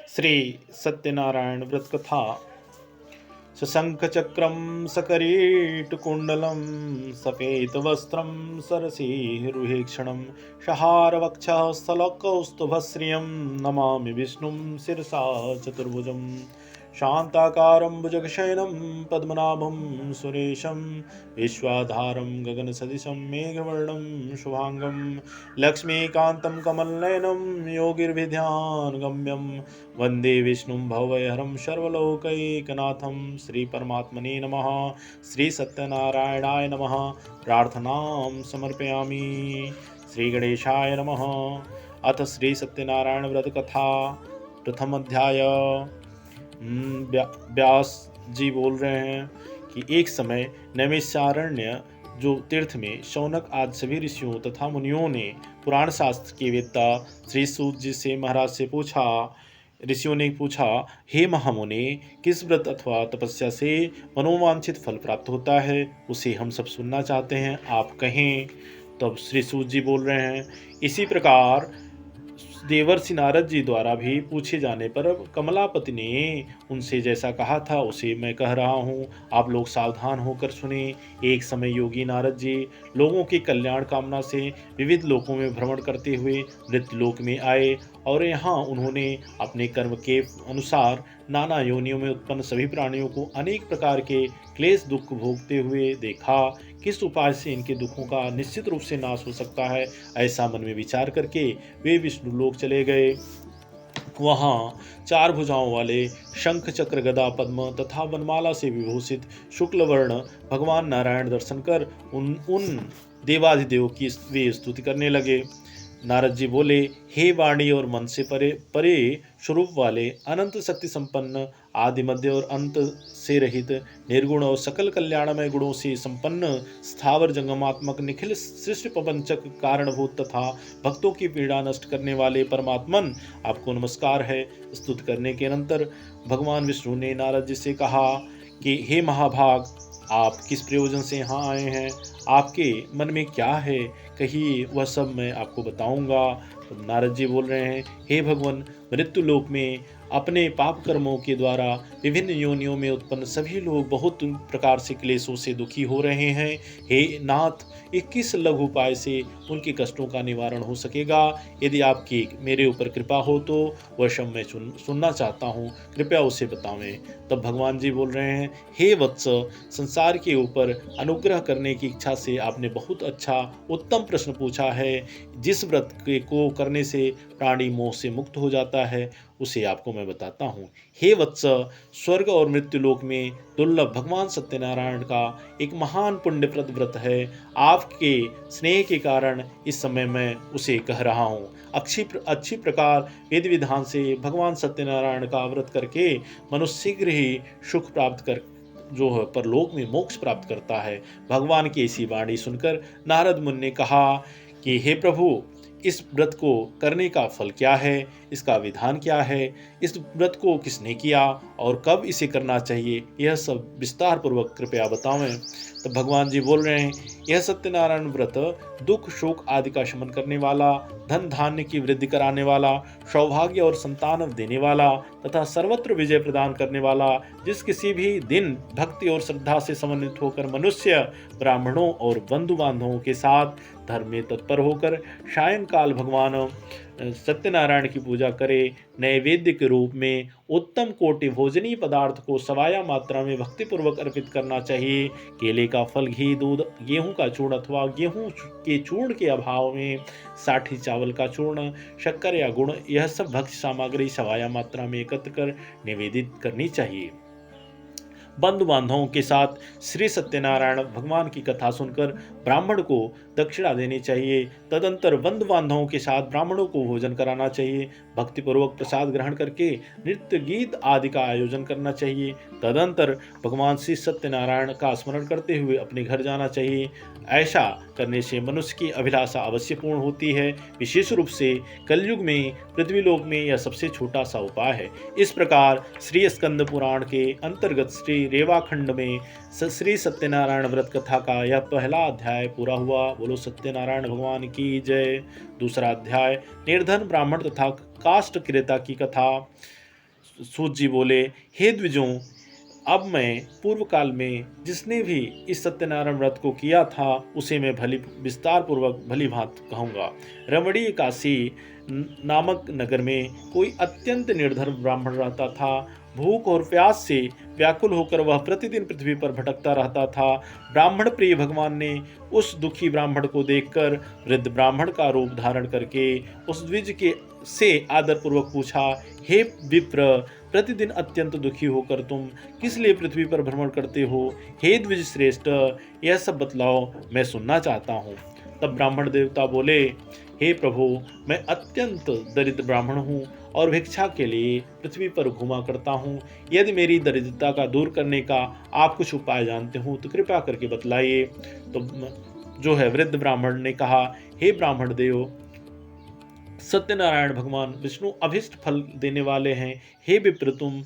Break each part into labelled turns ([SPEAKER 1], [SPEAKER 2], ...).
[SPEAKER 1] श्री सत्यनारायण व्रत कथा। सशंख चक्रम सकरीटकुंडलम सफेद वस्त्रम सरसीरुहेक्षणम शहार वक्ष स्थलकौस्तुभश्रियं नमामि विष्णुं शिरसा चतुर्भुजं शांताकारं भुजगशयनं पद्मनाभं सुरेशं विश्वाधारं गगनसदृशं मेघवर्णं शुभांगं लक्ष्मीकान्तं कमलनयनं योगिर्विध्यानगम्यं वंदे विष्णुं भवभयहरं सर्वलोकैकनाथं। श्री परमात्मने नमः। श्री सत्यनारायणाय नमः। प्रार्थनां समर्पयामि। श्री गणेशाय नमः। अथ श्री सत्यनारायण व्रत कथा प्रथम अध्याय। व्यास जी बोल रहे हैं कि एक समय नैमिषारण्य जो तीर्थ में शौनक आदि सभी ऋषियों तथा मुनियों ने पुराण शास्त्र के वेत्ता श्री सूत जी से महाराज से पूछा। ऋषियों ने पूछा, हे महामुनि, किस व्रत अथवा तपस्या से मनोवांछित फल प्राप्त होता है, उसे हम सब सुनना चाहते हैं, आप कहें। तब श्री सूत जी बोल रहे हैं, इसी प्रकार देवर्षि नारद जी द्वारा भी पूछे जाने पर कमलापति ने उनसे जैसा कहा था उसे मैं कह रहा हूँ, आप लोग सावधान होकर सुने। एक समय योगी नारद जी लोगों के कल्याण कामना से विविध लोकों में भ्रमण करते हुए मृत्युलोक में आए और यहाँ उन्होंने अपने कर्म के अनुसार नाना योनियों में उत्पन्न सभी प्राणियों को अनेक प्रकार के क्लेश दुख भोगते हुए देखा। किस उपाय से इनके दुखों का निश्चित रूप से नाश हो सकता है, ऐसा मन में विचार करके वे विष्णु लोक चले गए। वहाँ चार भुजाओं वाले शंख चक्र गदा पद्म तथा वनमाला से विभूषित शुक्ल वर्ण भगवान नारायण दर्शन कर उन देवाधिदेव की वे स्तुति करने लगे। नारद जी बोले, हे वाणी और मन से परे परे स्वरूप वाले अनंत शक्ति संपन्न आदि मध्य और अंत से रहित निर्गुण और सकल कल्याणमय गुणों से संपन्न स्थावर जंगमात्मक निखिल सृष्टि प्रपंचक कारणभूत तथा भक्तों की पीड़ा नष्ट करने वाले परमात्मन, आपको नमस्कार है। स्तुति करने के अनंतर भगवान विष्णु ने नारद जी से कहा कि हे महाभाग, आप किस प्रयोजन से यहाँ आए हैं, आपके मन में क्या है, कहिए, वह सब मैं आपको बताऊंगा। तो नारद जी बोल रहे हैं, हे भगवान, मृत्युलोक में अपने पाप कर्मों के द्वारा विभिन्न योनियों में उत्पन्न सभी लोग बहुत प्रकार से क्लेशों से दुखी हो रहे हैं। हे नाथ, 21 लघु उपाय से उनके कष्टों का निवारण हो सकेगा। यदि आपकी मेरे ऊपर कृपा हो तो वह सब मैं सुनना चाहता हूँ, कृपया उसे बतावें। तब भगवान जी बोल रहे हैं, हे वत्स, संसार के ऊपर अनुग्रह करने की इच्छा से आपने बहुत अच्छा उत्तम प्रश्न पूछा है। जिस व्रत को करने से प्राणी मोह से मुक्त हो जाता है उसे आपको मैं बताता हूँ। हे वत्स, स्वर्ग और मृत्युलोक में दुर्लभ भगवान सत्यनारायण का एक महान पुण्यप्रद व्रत है। आपके स्नेह के कारण इस समय मैं उसे कह रहा हूँ। अच्छी प्रकार वेद विधान से भगवान सत्यनारायण का व्रत करके मनुष्य शीघ्र ही सुख प्राप्त कर जो है परलोक में मोक्ष प्राप्त करता है। भगवान की ऐसी वाणी सुनकर नारद मुनि ने कहा कि हे प्रभु, इस व्रत को करने का फल क्या है, इसका विधान क्या है, इस व्रत को किसने किया और कब इसे करना चाहिए, यह सब विस्तार पूर्वक कृपया बतावें। तो भगवान जी बोल रहे हैं, यह सत्यनारायण व्रत दुख शोक आदि का शमन करने वाला, धन धान्य की वृद्धि कराने वाला, सौभाग्य और संतान देने वाला तथा सर्वत्र विजय प्रदान करने वाला, जिस किसी भी दिन भक्ति और श्रद्धा से समन्वित होकर मनुष्य ब्राह्मणों और बंधु बांधवों के साथ धर्म में तत्पर होकर सायंकाल भगवान सत्यनारायण की पूजा करे, नैवेद्य के रूप में उत्तम कोटि भोजनीय पदार्थ को सवाया मात्रा में भक्तिपूर्वक अर्पित करना चाहिए। केले का फल, घी, दूध, गेहूं का चूर्ण अथवा गेहूं के चूर्ण के अभाव में साठी चावल का चूर्ण, शक्कर या गुड़, यह सब भक्ष्य सामग्री सवाया मात्रा में एकत्र कर निवेदित करनी चाहिए। बंधु बांधवों के साथ श्री सत्यनारायण भगवान की कथा सुनकर ब्राह्मण को दक्षिणा देनी चाहिए। तदंतर बंधु बांधवों के साथ ब्राह्मणों को भोजन कराना चाहिए। भक्तिपूर्वक प्रसाद ग्रहण करके नृत्य गीत आदि का आयोजन करना चाहिए। तदंतर भगवान श्री सत्यनारायण का स्मरण करते हुए अपने घर जाना चाहिए। ऐसा करने से मनुष्य की अभिलाषा अवश्य पूर्ण होती है। विशेष रूप से कलयुग में पृथ्वीलोक में यह सबसे छोटा सा उपाय है। इस प्रकार श्री स्कंद पुराण के अंतर्गत श्री रेवाखंड में श्री सत्यनारायण व्रत कथा का यह पहला अध्याय पूरा हुआ। बोलो सत्यनारायण भगवान की जय। दूसरा अध्याय निर्धन ब्राह्मण तथा काष्ठ क्रेता की कथा। सूत जी बोले, हे द्विजों, अब मैं पूर्व काल में जिसने भी इस सत्यनारायण व्रत को किया था उसे मैं भली विस्तार पूर्वक भली भांत कहूँगा। रमणीय काशी नामक नगर में कोई अत्यंत निर्धर ब्राह्मण रहता था। भूख और प्यास से व्याकुल होकर वह प्रतिदिन पृथ्वी पर भटकता रहता था। ब्राह्मण प्रिय भगवान ने उस दुखी ब्राह्मण को देखकर वृद्ध ब्राह्मण का रूप धारण करके उस द्विज के से आदरपूर्वक पूछा, हे विप्र, प्रतिदिन अत्यंत दुखी होकर तुम किस लिए पृथ्वी पर भ्रमण करते हो? हे द्विज श्रेष्ठ, यह सब बतलाओ, मैं सुनना चाहता हूँ। तब ब्राह्मण देवता बोले, हे प्रभु, मैं अत्यंत दरिद्र ब्राह्मण हूँ और भिक्षा के लिए पृथ्वी पर घूमा करता हूँ। यदि मेरी दरिद्रता का दूर करने का आप कुछ उपाय जानते हो तो कृपया करके बतलाइए। तो जो है वृद्ध ब्राह्मण ने कहा, हे ब्राह्मण देव, सत्यनारायण भगवान विष्णु अभिष्ट फल देने वाले हैं। हे विप्र, तुम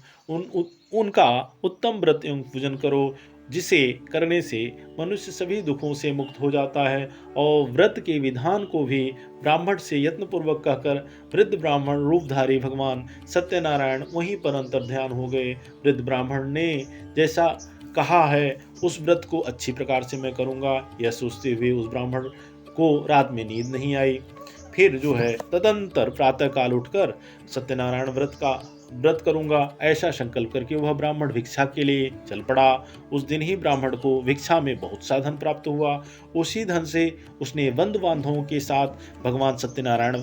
[SPEAKER 1] उनका उत्तम व्रत एवं पूजन करो, जिसे करने से मनुष्य सभी दुखों से मुक्त हो जाता है। और व्रत के विधान को भी ब्राह्मण से यत्नपूर्वक कहकर वृद्ध ब्राह्मण रूपधारी भगवान सत्यनारायण वहीं पर अंतर्ध्यान हो गए। वृद्ध ब्राह्मण ने जैसा कहा है उस व्रत को अच्छी प्रकार से मैं करूँगा, यह सोचते हुए उस ब्राह्मण को रात में नींद नहीं आई। फिर जो है तदंतर प्रातः काल उठकर सत्यनारायण व्रत करूंगा, ऐसा संकल्प करके वह ब्राह्मण भिक्षा के लिए चल पड़ा। उस दिन ही ब्राह्मण को भिक्षा में बहुत सा धन प्राप्त हुआ। उसी धन से उसने बंधु बांधवों के साथ भगवान सत्यनारायण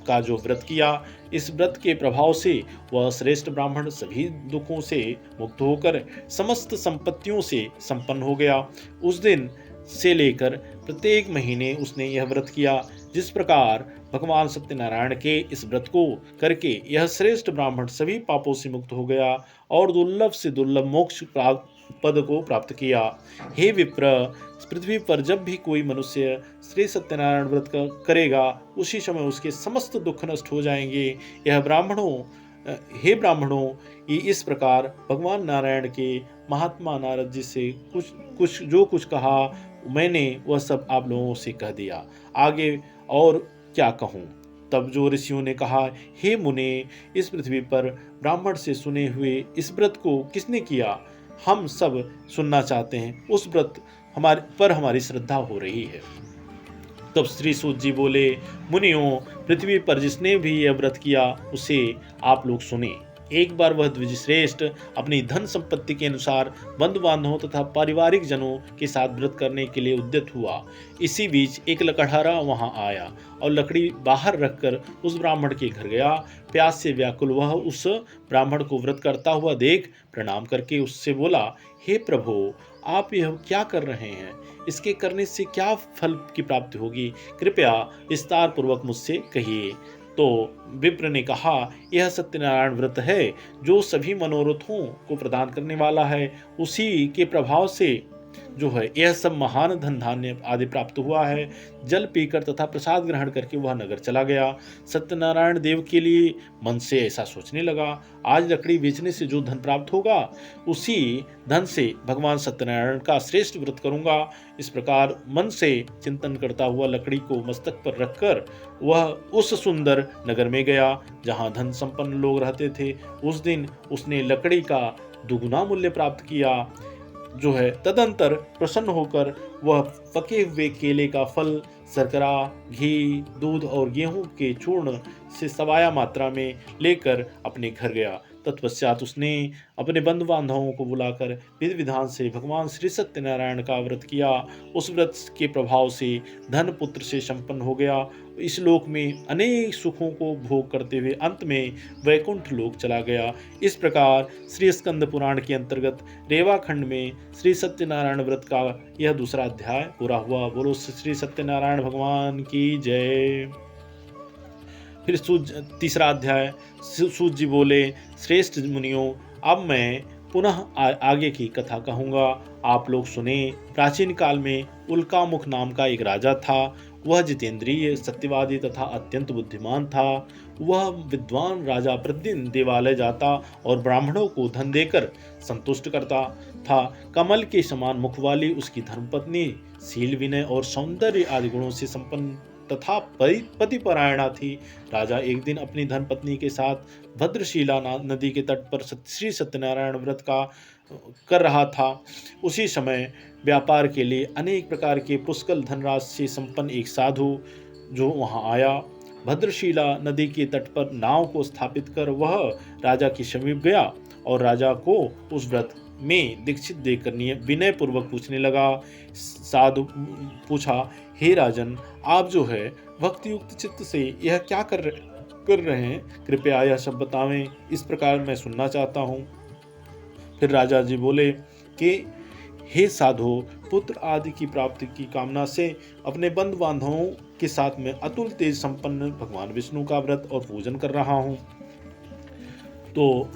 [SPEAKER 1] का जो व्रत किया, इस व्रत के प्रभाव से वह श्रेष्ठ ब्राह्मण सभी दुखों से मुक्त होकर समस्त संपत्तियों से संपन्न हो गया। उस दिन से लेकर प्रत्येक महीने उसने यह व्रत किया। जिस प्रकार भगवान सत्यनारायण के इस व्रत को करके यह श्रेष्ठ ब्राह्मण सभी पापों से मुक्त हो गया और दुर्लभ से दुर्लभ मोक्ष पद को प्राप्त किया। हे विप्र, पृथ्वी पर जब भी कोई मनुष्य श्री सत्यनारायण व्रत करेगा उसी समय उसके समस्त दुख नष्ट हो जाएंगे। यह हे ब्राह्मणों, इस प्रकार भगवान नारायण के महात्मा नारद जी से कुछ कहा मैंने वह सब आप लोगों से कह दिया, आगे और क्या कहूँ। तब जो ऋषियों ने कहा, हे मुने, इस पृथ्वी पर ब्राह्मण से सुने हुए इस व्रत को किसने किया, हम सब सुनना चाहते हैं। उस व्रत हमारी श्रद्धा हो रही है। तब श्री सूत जी बोले, मुनियों, पृथ्वी पर जिसने भी यह व्रत किया उसे आप लोग सुने। एक बार वह द्विज श्रेष्ठ अपनी धन संपत्ति के अनुसार बंधु बांधवों तथा पारिवारिक जनों के साथ व्रत करने के लिए उद्यत हुआ। इसी बीच एक लकड़हारा वहां आया और लकड़ी बाहर रखकर उस ब्राह्मण के घर गया। प्यास से व्याकुल वह उस ब्राह्मण को व्रत करता हुआ देख प्रणाम करके उससे बोला, हे प्रभु, आप यह क्या कर रहे हैं? इसके करने से क्या फल की प्राप्ति होगी? कृपया विस्तार पूर्वक मुझसे कहिए। तो विप्र ने कहा, यह सत्यनारायण व्रत है जो सभी मनोरथों को प्रदान करने वाला है। उसी के प्रभाव से जो है यह सब महान धन धान्य आदि प्राप्त हुआ है। जल पीकर तथा प्रसाद ग्रहण करके वह नगर चला गया। सत्यनारायण देव के लिए मन से ऐसा सोचने लगा, आज लकड़ी बेचने से जो धन प्राप्त होगा उसी धन से भगवान सत्यनारायण का श्रेष्ठ व्रत करूंगा। इस प्रकार मन से चिंतन करता हुआ लकड़ी को मस्तक पर रखकर वह उस सुंदर नगर में गया जहाँ धन संपन्न लोग रहते थे। उस दिन उसने लकड़ी का दुगुना मूल्य प्राप्त किया। जो है तदंतर प्रसन्न होकर वह पके हुए केले का फल, शर्करा, घी, दूध और गेहूं के चूर्ण से सवाया मात्रा में लेकर अपने घर गया। तत्पश्चात उसने अपने बंधु बांधवों को बुलाकर विधि विधान से भगवान श्री सत्यनारायण का व्रत किया। उस व्रत के प्रभाव से धन पुत्र से संपन्न हो गया। इस लोक में अनेक सुखों को भोग करते हुए अंत में वैकुंठ लोक चला गया। इस प्रकार श्री स्कंद पुराण के अंतर्गत रेवा खंड में श्री सत्यनारायण व्रत का यह दूसरा अध्याय पूरा हुआ। बोलो श्री सत्यनारायण भगवान की जय। फिर तीसरा अध्याय। सूत जी बोले, श्रेष्ठ मुनियों, अब मैं पुनः आगे की कथा कहूँगा, आप लोग सुने। प्राचीन काल में उल्कामुख नाम का एक राजा था। वह जितेंद्रिय, सत्यवादी तथा अत्यंत बुद्धिमान था। वह विद्वान राजा प्रतिदिन देवालय जाता और ब्राह्मणों को धन देकर संतुष्ट करता था। कमल के समान मुख वाली उसकी धर्मपत्नी शील, विनय और सौंदर्य आदि गुणों से संपन्न तथा पतिपरायणा थी। राजा एक दिन अपनी धर्मपत्नी के साथ भद्रशिला नदी के तट पर श्री सत्यनारायण व्रत का कर रहा था। उसी समय व्यापार के लिए अनेक प्रकार के पुष्कल धनराशि से संपन्न एक साधु जो वहां आया। भद्रशिला नदी के तट पर नाव को स्थापित कर वह राजा के समीप गया और राजा को उस व्रत में दीक्षित देकर विनय पूर्वक पूछने लगा। साधु पूछा, हे राजन, आप जो है भक्ति युक्त चित्त से यह क्या कर रहे हैं, कृपया यह सब बतावें, इस प्रकार मैं सुनना चाहता हूँ। फिर राजा जी बोले कि हे साधु, पुत्र आदि की प्राप्ति की कामना से अपने बंधु बांधवों के साथ में अतुल तेज संपन्न भगवान विष्णु का व्रत और पूजन कर रहा हूँ। तो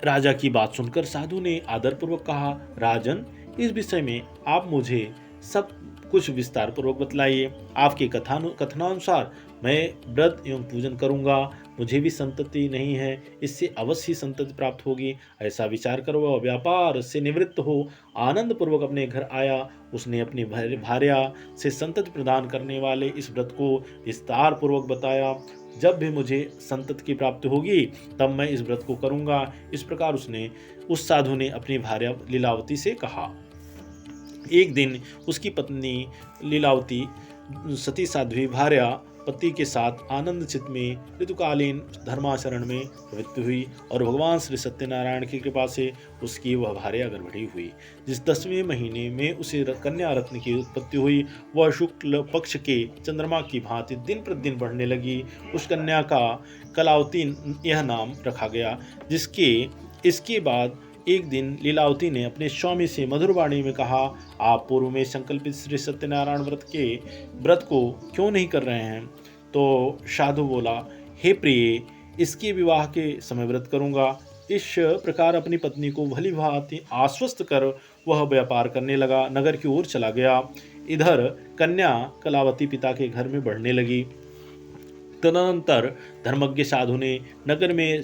[SPEAKER 1] राजा की बात सुनकर साधु ने आदरपूर्वक कहा, राजन, इस विषय में आप मुझे सब कुछ विस्तार पूर्वक बतलाइए। आपके कथनानुसार मैं व्रत एवं पूजन करूंगा। मुझे भी संतति नहीं है, इससे अवश्य ही संतति प्राप्त होगी। ऐसा विचार कर वह व्यापार से निवृत्त हो आनंद पूर्वक अपने घर आया। उसने अपनी भार्या से संतति प्रदान करने वाले इस व्रत को विस्तार पूर्वक बताया। जब भी मुझे संतति की प्राप्ति होगी तब मैं इस व्रत को करूंगा। इस प्रकार उस साधु ने अपनी भार्या लीलावती से कहा। एक दिन उसकी पत्नी लीलावती सती साध्वी भार्या पति के साथ आनंद चित्त में ऋतुकालीन धर्माचरण में प्रवृत्ति हुई और भगवान श्री सत्यनारायण की कृपा से उसकी वह भार्या गर्भवती हुई। जिस 10वें महीने में उसे कन्या रत्न की उत्पत्ति हुई, वह शुक्ल पक्ष के चंद्रमा की भांति दिन प्रतिदिन बढ़ने लगी। उस कन्या का कलावती यह नाम रखा गया। इसके बाद एक दिन लीलावती ने अपने स्वामी से मधुर वाणी में कहा, आप पूर्व में संकल्पित श्री सत्यनारायण व्रत को क्यों नहीं कर रहे हैं? तो साधु बोला, हे प्रिय, इसके विवाह के समय व्रत करूंगा। इस प्रकार अपनी पत्नी को भली भांति आश्वस्त कर वह व्यापार करने लगा, नगर की ओर चला गया। इधर कन्या कलावती पिता के घर में बढ़ने लगी। तदनंतर धर्मज्ञ साधु ने नगर में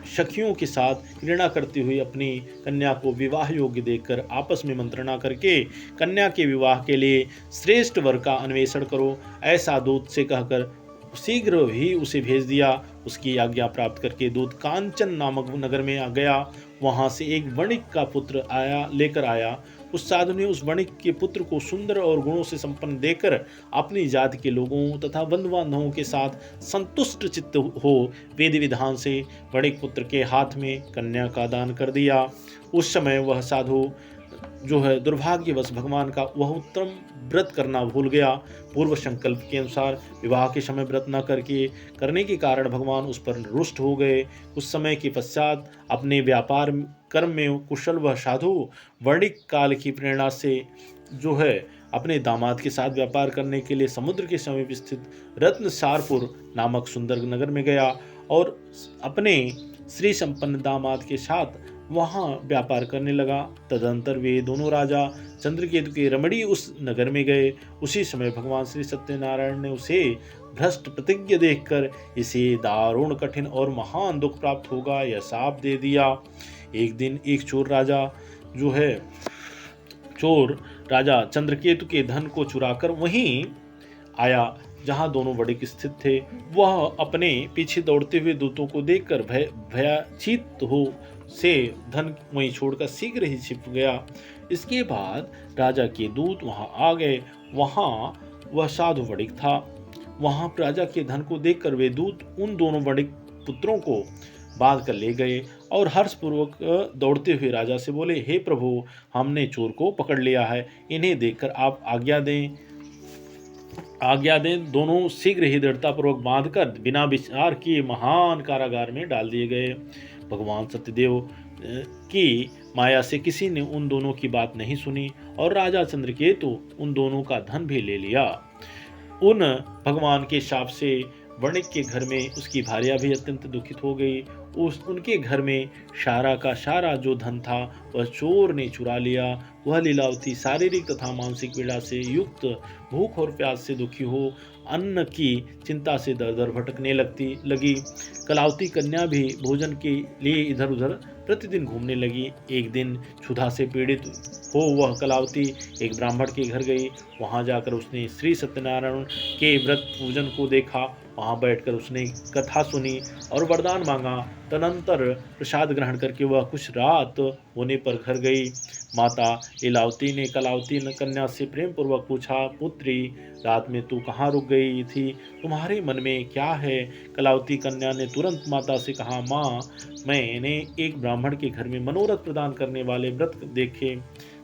[SPEAKER 1] सखियों के साथ घृणा करती हुई अपनी कन्या को विवाह योग्य देखकर आपस में मंत्रणा करके कन्या के विवाह के लिए श्रेष्ठ वर का अन्वेषण करो, ऐसा दूत से कहकर शीघ्र ही उसे भेज दिया। उसकी आज्ञा प्राप्त करके दूत कांचन नामक नगर में आ गया। वहां से एक वणिक का पुत्र लेकर आया। उस साधु ने उस वणिक के पुत्र को सुंदर और गुणों से संपन्न देकर अपनी जाति के लोगों तथा बंधु बांधवों के साथ संतुष्ट चित्त हो वेद विधान से वणिक पुत्र के हाथ में कन्या का दान कर दिया। उस समय वह साधु जो है दुर्भाग्यवश भगवान का वह उत्तम व्रत करना भूल गया। पूर्व संकल्प के अनुसार विवाह के समय व्रत न करने के कारण भगवान उस पर रुष्ट हो गए। उस समय के पश्चात अपने व्यापार कर्म में कुशल वह साधु वर्णिक काल की प्रेरणा से जो है अपने दामाद के साथ व्यापार करने के लिए समुद्र के समीप स्थित रत्नसारपुर नामक सुंदर नगर में गया और अपने श्री संपन्न दामाद के साथ वहां व्यापार करने लगा। तदंतर वे दोनों राजा चंद्रकेतु के रमणी उस नगर में गए। उसी समय भगवान श्री सत्यनारायण ने उसे भ्रष्ट प्रतिज्ञ देखकर इसे दारुण कठिन और महान दुख प्राप्त होगा यह शाप दे दिया। एक दिन एक चोर राजा चंद्रकेतु के धन को चुराकर वहीं आया जहां दोनों वणिक स्थित थे। वह अपने पीछे दौड़ते हुए दूतों को देखकर भयचीत हो से धन वहीं छोड़कर शीघ्र ही छिप गया। इसके बाद राजा के दूत वहां आ गए। वहां वह साधु वणिक था। वहां राजा के धन को देखकर वे दूत उन दोनों वणिक पुत्रों को बांध कर ले गए और हर्षपूर्वक दौड़ते हुए राजा से बोले, हे प्रभु, हमने चोर को पकड़ लिया है, इन्हें देखकर आप आज्ञा दें। दोनों शीघ्र ही दृढ़तापूर्वक बांधकर बिना विचार किए महान कारागार में डाल दिए गए। भगवान सत्यदेव की माया से किसी ने उन दोनों की बात नहीं सुनी और राजा चंद्रकेतु उन दोनों का धन भी ले लिया। उन भगवान के शाप से वणिक के घर में उसकी भार्या भी अत्यंत दुखित हो गई उस उनके घर में सारा का सारा जो धन था वह चोर ने चुरा लिया। वह लीलावती शारीरिक तथा मानसिक पीड़ा से युक्त, भूख और प्यास से दुखी हो, अन्न की चिंता से दर दर भटकने लगी। कलावती कन्या भी भोजन के लिए इधर उधर प्रतिदिन घूमने लगी। एक दिन क्षुधा से पीड़ित हो वह कलावती एक ब्राह्मण के घर गई। वहां जाकर उसने श्री सत्यनारायण के व्रत पूजन को देखा। वहां बैठकर उसने कथा सुनी और वरदान मांगा। तदनंतर प्रसाद ग्रहण करके वह कुछ रात होने पर घर गई। माता लीलावती ने कलावती कन्या से प्रेम पूर्वक पूछा, पुत्री, रात में तू कहाँ रुक गई थी? तुम्हारे मन में क्या है? कलावती कन्या ने तुरंत माता से कहा, माँ, मैंने एक ब्राह्मण के घर में मनोरथ प्रदान करने वाले व्रत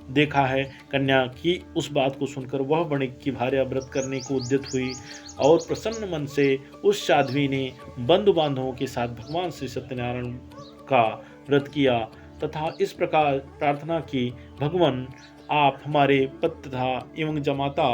[SPEAKER 1] देखा है। कन्या की उस बात को सुनकर वह वणिक की भार्या व्रत करने को उद्यत हुई और प्रसन्न मन से उस साध्वी ने बंधु बांधवों के साथ भगवान श्री सत्यनारायण का व्रत किया तथा इस प्रकार प्रार्थना की, भगवान, आप हमारे पति तथा एवं जमाता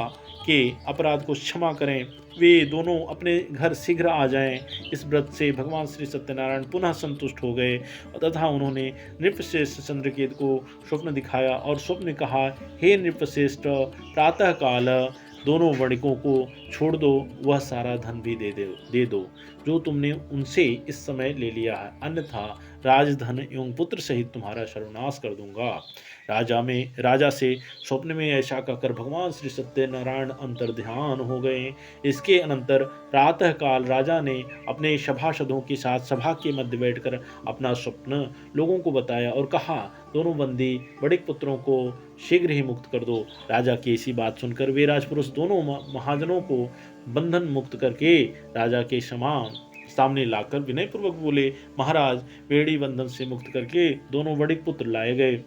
[SPEAKER 1] के अपराध को क्षमा करें। वे दोनों अपने घर शीघ्र आ जाएं। इस व्रत से भगवान श्री सत्यनारायण पुनः संतुष्ट हो गए तथा उन्होंने नृपश्रेष्ठ चंद्रकेतु को स्वप्न दिखाया और स्वप्न में कहा, हे नृपश्रेष्ठ, प्रातः काल दोनों वणिकों को छोड़ दो, वह सारा धन भी दे दो जो तुमने उनसे इस समय ले लिया है, अन्यथा राजधन एवं पुत्र सहित तुम्हारा सर्वनाश कर दूंगा। राजा से स्वप्न में ऐसा कहकर भगवान श्री सत्यनारायण अंतर्ध्यान हो गए। इसके अनंतर प्रातः काल राजा ने अपने सभासदों के साथ सभा के मध्य बैठकर अपना स्वप्न लोगों को बताया और कहा, दोनों बंदी बड़िक पुत्रों को शीघ्र ही मुक्त कर दो। राजा की ऐसी बात सुनकर वे राजपुरुष दोनों महाजनों को बंधन मुक्त करके राजा के सामने लाकर विनय पूर्वक बोले, महाराज, बेड़ी बंधन से मुक्त करके दोनों वणिक पुत्र लाए गए।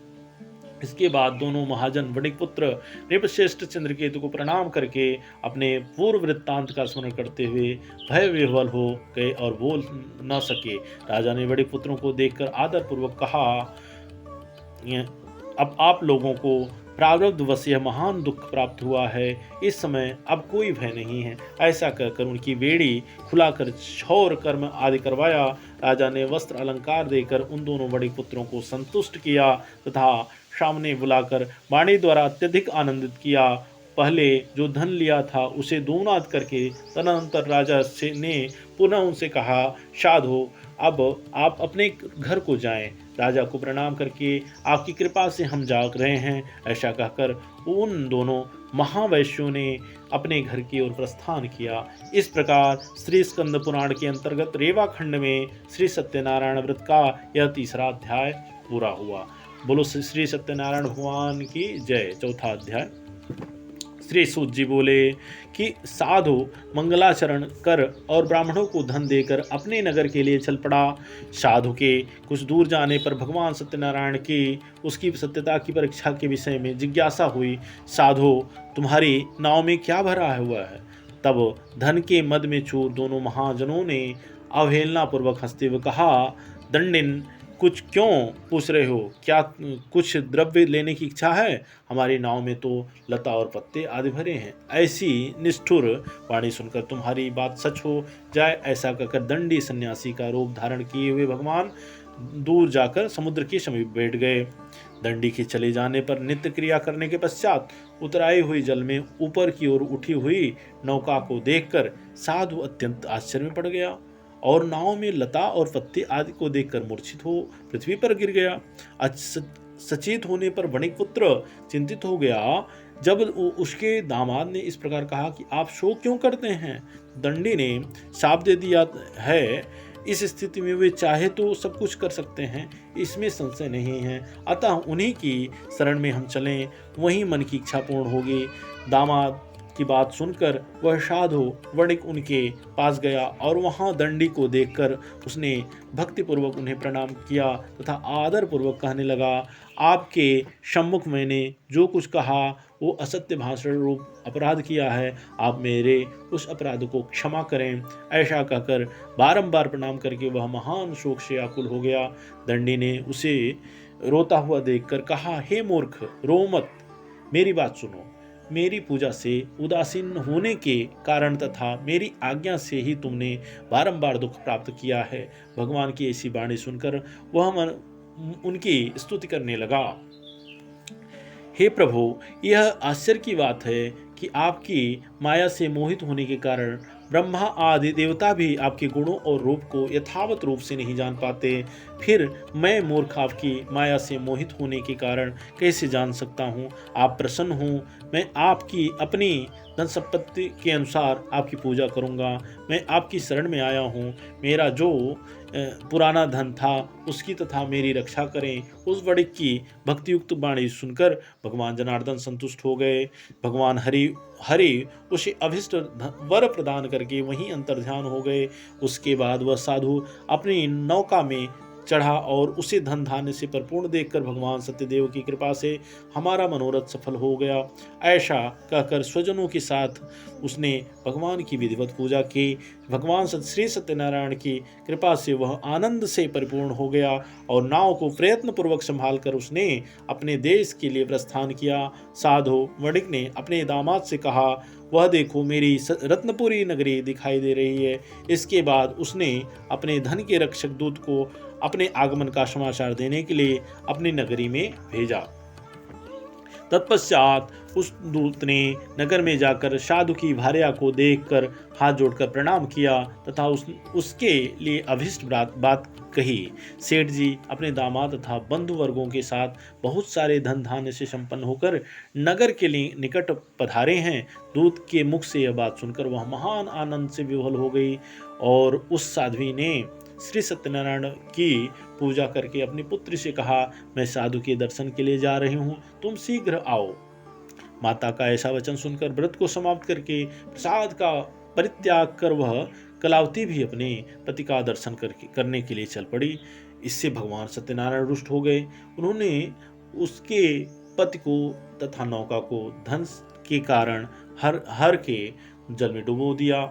[SPEAKER 1] इसके बाद दोनों महाजन वणिक पुत्र नृपश्रेष्ठ चंद्रकेतु को प्रणाम करके अपने पूर्व वृत्तांत का स्मरण करते हुए भय विह्वल हो गए और बोल न सके। राजा ने वणिक पुत्रों को देखकर आदर पूर्वक कहा, अब आप लोगों को प्रारब्ध वश यह महान दुख प्राप्त हुआ है। इस समय अब कोई भय नहीं है। ऐसा कहकर उनकी बेड़ी खुलाकर क्षौर कर्म आदि करवाया। राजा ने वस्त्र अलंकार देकर उन दोनों बड़े पुत्रों को संतुष्ट किया तथा सामने बुलाकर वाणी द्वारा अत्यधिक आनंदित किया। पहले जो धन लिया था उसे दोनाद करके तदनंतर राजा ने पुनः उनसे कहा, साधो, अब आप अपने घर को जाएं। राजा को प्रणाम करके, आपकी कृपा से हम जाग रहे हैं। ऐसा कहकर उन दोनों महावैश्यों ने अपने घर की ओर प्रस्थान किया। इस प्रकार श्री स्कंद पुराण के अंतर्गत रेवा खंड में श्री सत्यनारायण व्रत का यह तीसरा अध्याय पूरा हुआ। बोलो श्री सत्यनारायण भगवान की जय। चौथा अध्याय। श्री सूत जी बोले कि साधु मंगलाचरण कर और ब्राह्मणों को धन देकर अपने नगर के लिए चल पड़ा। साधु के कुछ दूर जाने पर भगवान सत्यनारायण की उसकी सत्यता की परीक्षा के विषय में जिज्ञासा हुई। साधु, तुम्हारी नाव में क्या भरा हुआ है? तब धन के मद में चूर दोनों महाजनों ने अवहेलना पूर्वक हंसते हुए कहा, दंडिन, कुछ क्यों पूछ रहे हो? क्या कुछ द्रव्य लेने की इच्छा है? हमारी नाव में तो लता और पत्ते आदि भरे हैं। ऐसी निष्ठुर वाणी सुनकर तुम्हारी बात सच हो जाए, ऐसा कहकर दंडी सन्यासी का रूप धारण किए हुए भगवान दूर जाकर समुद्र के समीप बैठ गए। दंडी के चले जाने पर नित्य क्रिया करने के पश्चात उतराई हुई जल में ऊपर की ओर उठी हुई नौका को देखकर साधु अत्यंत आश्चर्य में पड़ गया और नाव में लता और पत्ते आदि को देखकर मूर्छित हो पृथ्वी पर गिर गया। सचेत होने पर वणिक पुत्र चिंतित हो गया। जब उसके दामाद ने इस प्रकार कहा कि आप शोक क्यों करते हैं? दंडी ने शाप दे दिया है। इस स्थिति में वे चाहे तो सब कुछ कर सकते हैं, इसमें संशय नहीं है। अतः उन्हीं की शरण में हम चलें, वहीं मन की इच्छा पूर्ण होगी। दामाद की बात सुनकर वह साधु वणिक उनके पास गया और वहां दंडी को देखकर उसने भक्तिपूर्वक उन्हें प्रणाम किया तथा आदर पूर्वक कहने लगा, आपके सम्मुख मैंने जो कुछ कहा वो असत्य भाषण रूप अपराध किया है। आप मेरे उस अपराध को क्षमा करें। ऐसा कहकर बारंबार प्रणाम करके वह महान शोक से आकुल हो गया। दंडी ने उसे रोता हुआ देखकर कहा, हे मूर्ख, रो मत, मेरी बात सुनो। मेरी पूजा से उदासीन होने के कारण तथा मेरी आज्ञा से ही तुमने बारंबार दुख प्राप्त किया है। भगवान की ऐसी वाणी सुनकर वह मन उनकी स्तुति करने लगा। हे प्रभु, यह आश्चर्य की बात है कि आपकी माया से मोहित होने के कारण ब्रह्मा आदि देवता भी आपके गुणों और रूप को यथावत रूप से नहीं जान पाते। फिर मैं मूर्ख आपकी माया से मोहित होने के कारण कैसे जान सकता हूँ? आप प्रसन्न हो, मैं आपकी अपनी धन संपत्ति के अनुसार आपकी पूजा करूँगा। मैं आपकी शरण में आया हूँ। मेरा जो पुराना धन था उसकी तथा मेरी रक्षा करें। उस वणिक की भक्तियुक्त वाणी सुनकर भगवान जनार्दन संतुष्ट हो गए। भगवान हरि उसे अभिष्ट वर प्रदान करके वहीं अंतर्ध्यान हो गए। उसके बाद वह साधु अपनी नौका में चढ़ा और उसे धन धान्य से परिपूर्ण देखकर भगवान सत्यदेव की कृपा से हमारा मनोरथ सफल हो गया, ऐसा कहकर स्वजनों के साथ उसने भगवान की विधिवत पूजा की। भगवान श्री सत्यनारायण की कृपा से वह आनंद से परिपूर्ण हो गया और नाव को प्रयत्न पूर्वक संभाल कर उसने अपने देश के लिए प्रस्थान किया। साधु वणिक ने अपने दामाद से कहा, वह देखो मेरी रत्नपुरी नगरी दिखाई दे रही है। इसके बाद उसने अपने धन के रक्षक दूत को अपने आगमन का समाचार देने के लिए अपनी नगरी में भेजा। तत्पश्चात उस दूत ने नगर में जाकर साधु की भार्या को देखकर हाथ जोड़कर प्रणाम किया तथा उसके लिए अभिष्ट बात कही। सेठ जी अपने दामाद तथा बंधु वर्गों के साथ बहुत सारे धन धान्य से संपन्न होकर नगर के लिए निकट पधारे हैं। दूत के मुख से यह बात सुनकर वह महान आनंद से विह्वल हो गई और उस साध्वी ने श्री सत्यनारायण की पूजा करके अपनी पुत्री से कहा, मैं साधु के दर्शन के लिए जा रही हूँ, तुम शीघ्र आओ। माता का ऐसा वचन सुनकर व्रत को समाप्त करके प्रसाद का परित्याग कर वह कलावती भी अपने पति का दर्शन करने के लिए चल पड़ी। इससे भगवान सत्यनारायण रुष्ट हो गए। उन्होंने उसके पति को तथा नौका को धन के कारण हर के जल में डुबो दिया।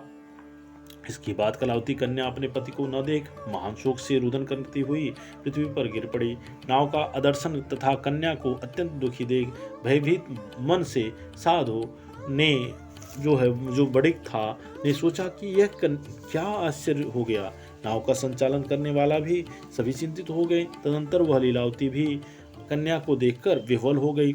[SPEAKER 1] इसके बाद कलावती कन्या अपने पति को न देख महान शोक से रुदन करती हुई पृथ्वी पर गिर पड़ी। नाव का अदर्शन तथा कन्या को अत्यंत दुखी देख भयभीत मन से साधु ने जो बड़िक था ने सोचा कि यह क्या आश्चर्य हो गया। नाव का संचालन करने वाला भी सभी चिंतित हो गए। तदंतर वह लीलावती भी कन्या को देखकर विह्वल हो गई।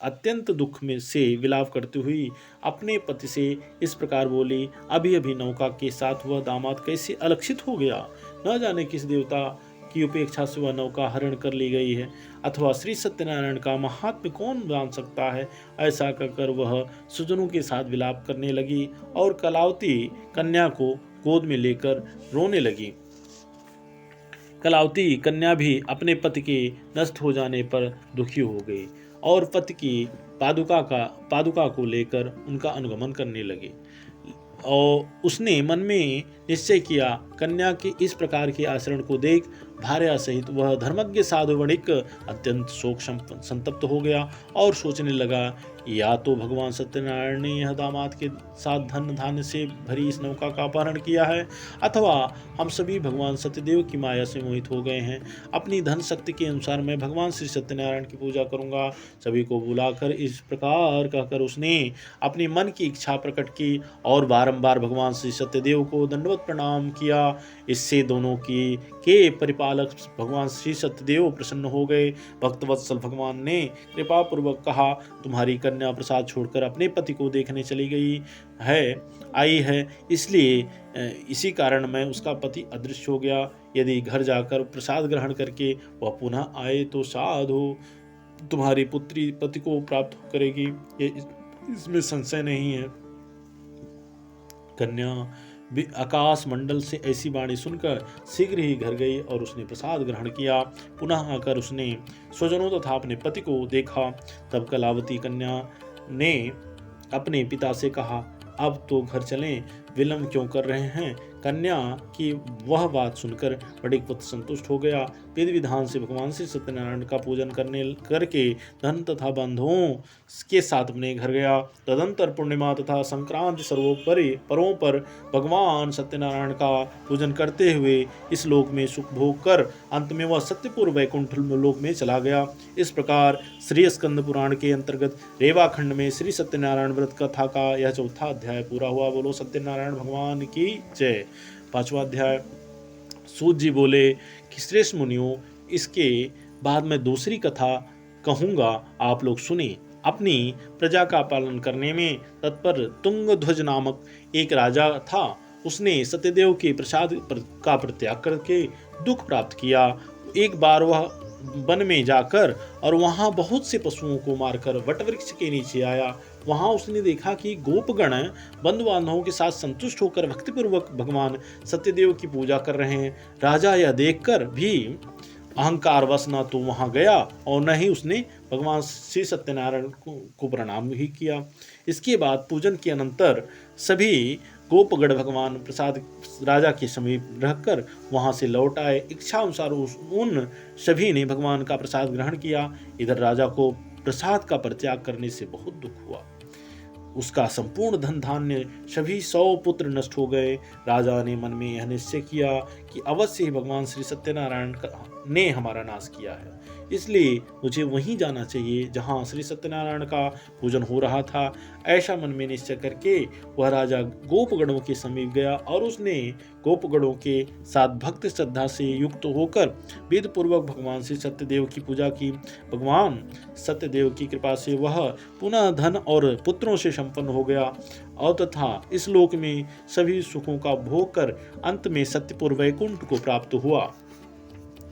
[SPEAKER 1] अत्यंत दुख में से विलाप करती हुई अपने पति से इस प्रकार बोली, अभी अभी नौका के साथ वह दामाद कैसे अलक्षित हो गया। न जाने किस देवता की उपेक्षा से वह नौका हरण कर ली गई है, अथवा श्री सत्यनारायण का महात्म्य कौन जान सकता है। ऐसा कहकर वह सुजनों के साथ विलाप करने लगी और कलावती कन्या को गोद में लेकर रोने लगी। कलावती कन्या भी अपने पति के नष्ट हो जाने पर दुखी हो गई और पति की पादुका को लेकर उनका अनुगमन करने लगे। और उसने मन में निश्चय किया, कन्या के इस प्रकार के आचरण को देख भार्या सहित वह धर्मज्ञ साधु वणिक अत्यंत शोक संतप्त हो गया और सोचने लगा, या तो भगवान सत्यनारायण ने यह दामाद के साथ धन धान्य से भरी इस नौका का अपहरण किया है, अथवा हम सभी भगवान सत्यदेव की माया से मोहित हो गए हैं। अपनी धन शक्ति के अनुसार मैं भगवान श्री सत्यनारायण की पूजा करूंगा। सभी को बुलाकर इस प्रकार कहकर उसने अपनी मन की इच्छा प्रकट की और बारंबार भगवान श्री सत्यदेव को दंडवत प्रणाम किया। इससे दोनों के परिपालक भगवान श्री सत्यदेव प्रसन्न हो गए। भक्तवत्सल भगवान ने कृपा पूर्वक कहा, तुम्हारी कन्या प्रसाद छोड़कर अपने पति को देखने चली आई है, इसलिए इसी कारण मैं उसका पति अदृश्य हो गया। यदि घर जाकर प्रसाद ग्रहण करके वह पुनः आए तो साधु तुम्हारी पुत्री पति को प्राप्त करेगी, ये इसमें संशय नहीं है। कन्या आकाश मंडल से ऐसी वाणी सुनकर शीघ्र ही घर गई और उसने प्रसाद ग्रहण किया। पुनः आकर उसने स्वजनों तथा अपने पति को देखा। तब कलावती कन्या ने अपने पिता से कहा, अब तो घर चलें, विलंब क्यों कर रहे हैं। कन्या की वह बात सुनकर बड़े पुत्र संतुष्ट हो गया। विधि विधान से भगवान श्री सत्यनारायण का पूजन करके धन तथा बंधुओं के साथ अपने घर गया। तदंतर पूर्णिमा तथा संक्रांति सर्वोपरि पर्वों पर भगवान सत्यनारायण का पूजन करते हुए इस लोक में सुख भोग कर अंत में वह सत्यपुर वैकुंठ लोक में चला गया। इस प्रकार श्री स्कंद पुराण के अंतर्गत रेवाखंड में श्री सत्यनारायण व्रत कथा का यह चौथा अध्याय पूरा हुआ। बोलो सत्यनारायण भगवान की जय। पांचवा अध्याय। सूत जी बोले कि श्रेष्ठ मुनियों, इसके बाद मैं दूसरी कथा कहूँगा, आप लोग सुने। अपनी प्रजा का पालन करने में तत्पर तुंगध्वज नामक एक राजा था। उसने सत्यदेव के प्रसाद का परित्याग करके दुख प्राप्त किया। एक बार वह वन में जाकर और वहां बहुत से पशुओं को मारकर वटवृक्ष के नीचे आया। वहां उसने देखा कि गोपगण बंधु बांधवों के साथ संतुष्ट होकर भक्तिपूर्वक भगवान सत्यदेव की पूजा कर रहे हैं। राजा यह देखकर भी अहंकार वश न तो वहां गया और न ही उसने भगवान श्री सत्यनारायण को प्रणाम ही किया। इसके बाद पूजन के अनंतर सभी गोपगण भगवान प्रसाद राजा के समीप रहकर वहां से लौट आए। इच्छा अनुसार उन सभी ने भगवान का प्रसाद ग्रहण किया। इधर राजा को प्रसाद का परित्याग करने से बहुत दुख हुआ। उसका संपूर्ण धन धान्य सभी 100 पुत्र नष्ट हो गए। राजा ने मन में यह निश्चय किया कि अवश्य ही भगवान श्री सत्यनारायण ने हमारा नाश किया है, इसलिए मुझे वहीं जाना चाहिए जहां श्री सत्यनारायण का पूजन हो रहा था। ऐसा मन में निश्चय करके वह राजा गोपगणों के समीप गया और उसने गोपगणों के साथ भक्ति श्रद्धा से युक्त होकर विधि पूर्वक भगवान श्री सत्यदेव की पूजा की। भगवान सत्यदेव की कृपा से वह पुनः धन और पुत्रों से संपन्न हो गया और तथा इस लोक में सभी सुखों का भोग कर अंत में सत्यपुर वैकुंठ को प्राप्त हुआ।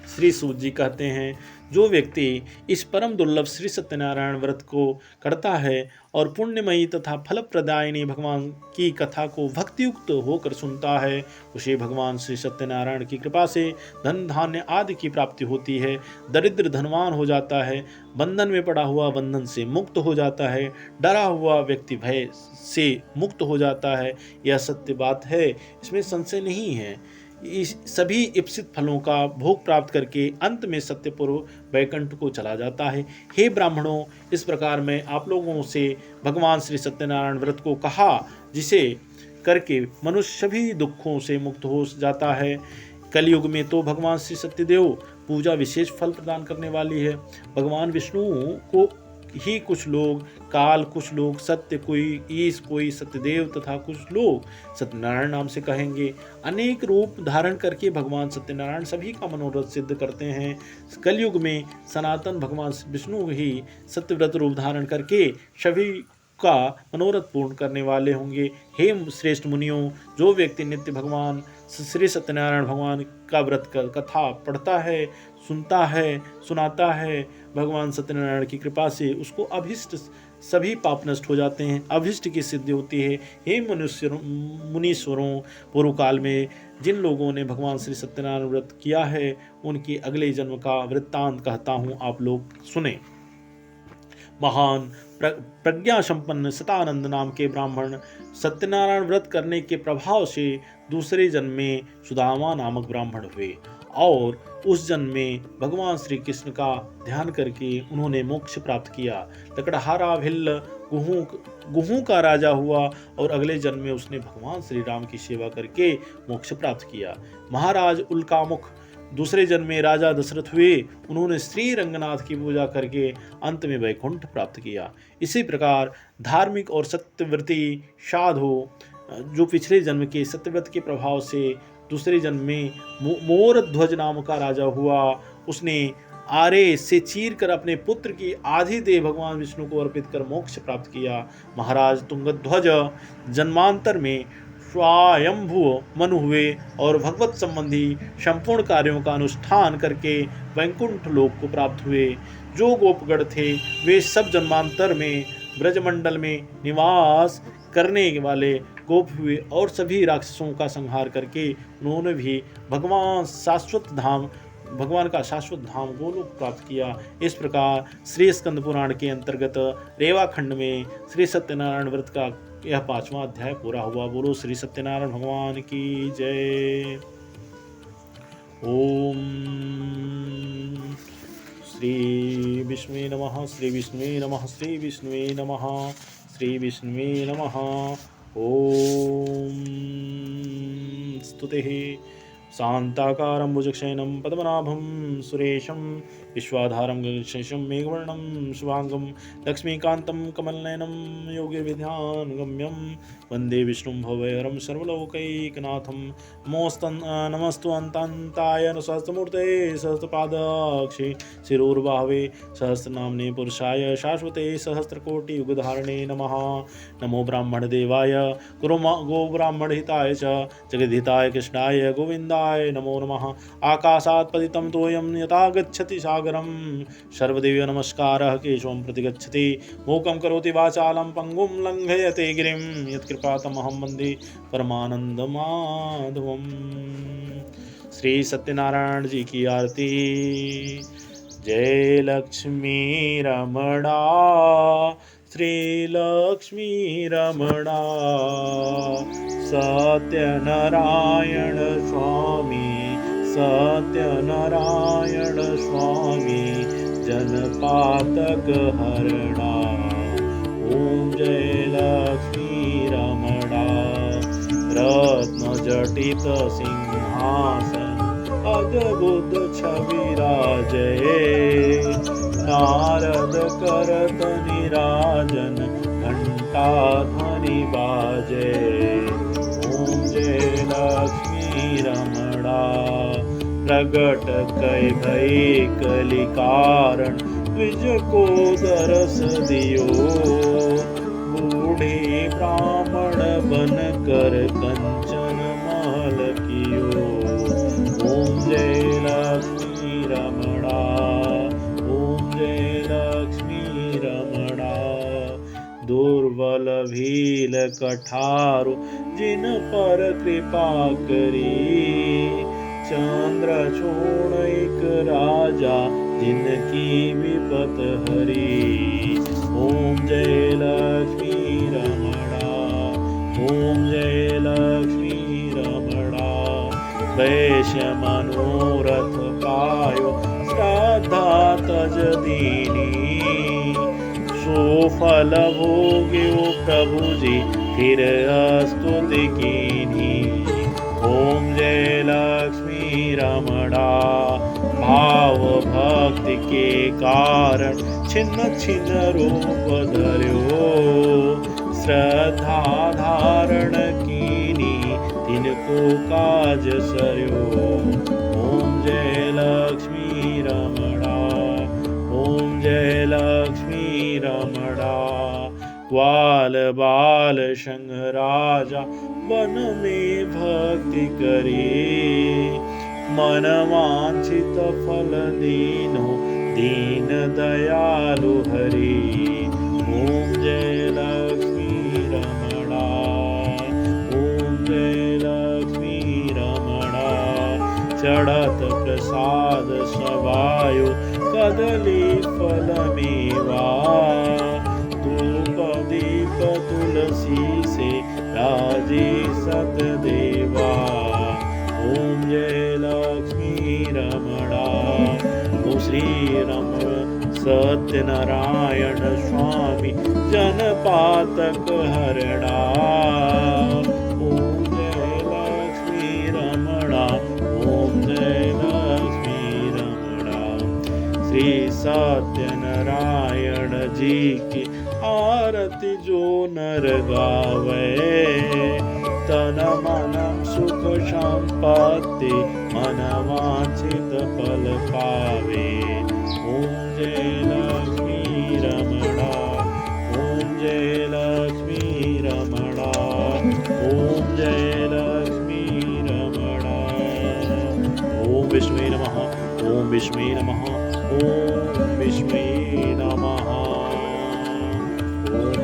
[SPEAKER 1] श्री सूत जी कहते हैं, जो व्यक्ति इस परम दुर्लभ श्री सत्यनारायण व्रत को करता है और पुण्यमयी तथा फलप्रदायिनी भगवान की कथा को भक्तियुक्त होकर सुनता है, उसे भगवान श्री सत्यनारायण की कृपा से धन धान्य आदि की प्राप्ति होती है। दरिद्र धनवान हो जाता है, बंधन में पड़ा हुआ बंधन से मुक्त हो जाता है, डरा हुआ व्यक्ति भय से मुक्त हो जाता है। यह सत्य बात है, इसमें संशय नहीं है। इस सभी इप्सित फलों का भोग प्राप्त करके अंत में सत्यपुर वैकुंठ को चला जाता है। हे ब्राह्मणों, इस प्रकार मैं आप लोगों से भगवान श्री सत्यनारायण व्रत को कहा, जिसे करके मनुष्य सभी दुखों से मुक्त हो जाता है। कलयुग में तो भगवान श्री सत्यदेव पूजा विशेष फल प्रदान करने वाली है। भगवान विष्णु को ही कुछ लोग काल, कुछ लोग सत्य, कोई ईश, कोई सत्यदेव तथा कुछ लोग सत्यनारायण नाम से कहेंगे। अनेक रूप धारण करके भगवान सत्यनारायण सभी का मनोरथ सिद्ध करते हैं। कलयुग में सनातन भगवान विष्णु ही सत्यव्रत रूप धारण करके सभी का मनोरथ पूर्ण करने वाले होंगे। हे श्रेष्ठ मुनियों, जो व्यक्ति नित्य भगवान श्री सत्यनारायण भगवान का व्रत कथा पढ़ता है, सुनता है, सुनाता है, भगवान सत्यनारायण की कृपा से उसको अभिष्ट सभी पाप नष्ट हो जाते हैं, अभिष्ट की सिद्धि होती है। हे मुनीश्वरों, पूर्व काल में जिन लोगों ने भगवान श्री सत्यनारायण व्रत किया है, उनके अगले जन्म का वृत्तांत कहता हूँ, आप लोग सुने। महान प्रज्ञा संपन्न सतानंद नाम के ब्राह्मण सत्यनारायण व्रत करने के प्रभाव से दूसरे जन्म में सुदामा नामक ब्राह्मण हुए और उस जन्म में भगवान श्री कृष्ण का ध्यान करके उन्होंने मोक्ष प्राप्त किया। लकड़हारा भिल्ल गुहू का राजा हुआ और अगले जन्म में उसने भगवान श्री राम की सेवा करके मोक्ष प्राप्त किया। महाराज उल्कामुख दूसरे जन्म में राजा दशरथ हुए, उन्होंने श्री रंगनाथ की पूजा करके अंत में वैकुंठ प्राप्त किया। इसी प्रकार धार्मिक और सत्यव्रती साधु जो पिछले जन्म के सत्यव्रत के प्रभाव से दूसरे जन्म में मोरध्वज नाम का राजा हुआ, उसने आरे से चीर कर अपने पुत्र की आधी देह भगवान विष्णु को अर्पित कर मोक्ष प्राप्त किया। महाराज तुंगध्वज जन्मांतर में स्वयंभू मनु हुए और भगवत संबंधी संपूर्ण कार्यों का अनुष्ठान करके वैकुंठ लोक को प्राप्त हुए। जो गोपगण थे वे सब जन्मांतर में ब्रजमंडल में निवास करने वाले गोप हुए और सभी राक्षसों का संहार करके उन्होंने भी भगवान शाश्वत धाम भगवान का शाश्वत धाम गोलोक प्राप्त किया। इस प्रकार श्री स्कंद पुराण के अंतर्गत रेवा खंड में श्री सत्यनारायण व्रत का यह 5वां अध्याय पूरा हुआ। बोलो श्री सत्यनारायण भगवान की जय। ओम श्री विष्णुवे नमः, श्री विष्णुवे नमः, श्री विष्णुवे नमः, श्री विष्णुवे नमः। ओम स्तुतिः शान्ताकारं भुजगशयनं पद्मनाभं सुरेशं विश्वाधारं गगनशेषं मेघवर्णं शुभांगं लक्ष्मीकान्तं कमलनयनं योगिर्विध्यानगम्यं वन्दे विष्णुं भवहरं सर्वलोकैकनाथं। नमस्तु अन्ताय सहस्रमूर्तये सहस्रपादाक्षि शिरोर्बाहवे सहस्रनाम्ने पुरुषाय शाश्वते सहस्रकोटियुगधारिणे नमः। नमो ब्राह्मणदेवाय गोब्राह्मणहिताय च जगद्धिताय कृष्णाय गोविन्दाय नमो नमः। आकाशात् पतितं तोयं यथा गच्छति सागरं सर्वदेव नमस्कारः केशवं प्रति गच्छति। मूकं करोति वाचालं पंगुं लङ्घयते गिरिं यत्कृपातमहं वन्दे परमानंद माधवम। श्री सत्यनारायण जी की आरती। जय लक्ष्मी रमणा श्री लक्ष्मी रमणा सत्यनारायण स्वामी सत्यनारायण स्वामी जनपातक हरणा। ओम जय लक्ष्मी रमणा रत्न जटित सिंहासन अद्भुत छविराजय नारद करत निराजन घंटा ध्वनि बाजे। ओम जय लक्ष्मी रमणा प्रगट कै भई कलि कारण द्विज को दरस दियो बूढ़े ब्राह्मण बन कर कंचन महल कियो। ओम जय लक्ष्मी रमणा ओम जय लक्ष्मी रमणा दुर्बल भील कठारु जिन पर कृपा करी चंद्रचूड़ एक राजा जिनकी विपत हरी। ओम जय लक्ष्मी रमणा ओम जय लक्ष्मी रमणा वैश्य मनोरथ पायो श्रद्धा तज दीनी सुफल भोग्यो प्रभु जी फिर स्तुति कीनी। ओम जय लक्ष्मी रमणा भाव भक्ति के कारण छिन्न छिन्न रूप धर्यो श्रद्धा धारण कीनी तिनको काज सर्यो। ओम जय लक्ष्मी रमणा ओम जय लक्ष्मी रमणा ग्वाल बाल संग राजा वन में भक्ति करे मन वांछित फल दीनो दीन दयालु हरि। ओम जय लक्ष्मी रमणा ओम जय लक्ष्मी रमणा चढ़त प्रसाद सवायो कदली फल मेवा धूप दीप तुलसी से राजे सतदेवा। ओम जय लक्ष्मी रमणा ओ श्री रमण सत्यनारायण स्वामी जनपातक हरणा। ओम जय लक्ष्मी रमणा ओम जय लक्ष्मी रमणा श्री सत्यनारायण जी की आरती जो नर गावे तन मन सुख संपत्ति मन वांछित फल पावे। ओम जय लक्ष्मी रमणा ओम जय लक्ष्मी रमणा ओम जय लक्ष्मी रमणा। ओम विष्णुवे नमः ओम विष्णुवे नमः ओम विष्णुवे नमः।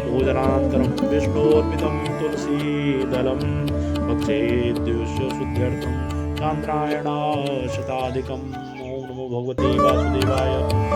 [SPEAKER 1] पूजनान्तरं विष्णोर्पितं तुलसीदलं भक्षेद्युष्य शुद्ध्यर्थं चान्द्रायणा शताधिकम्। भगवते वासुदेवाय।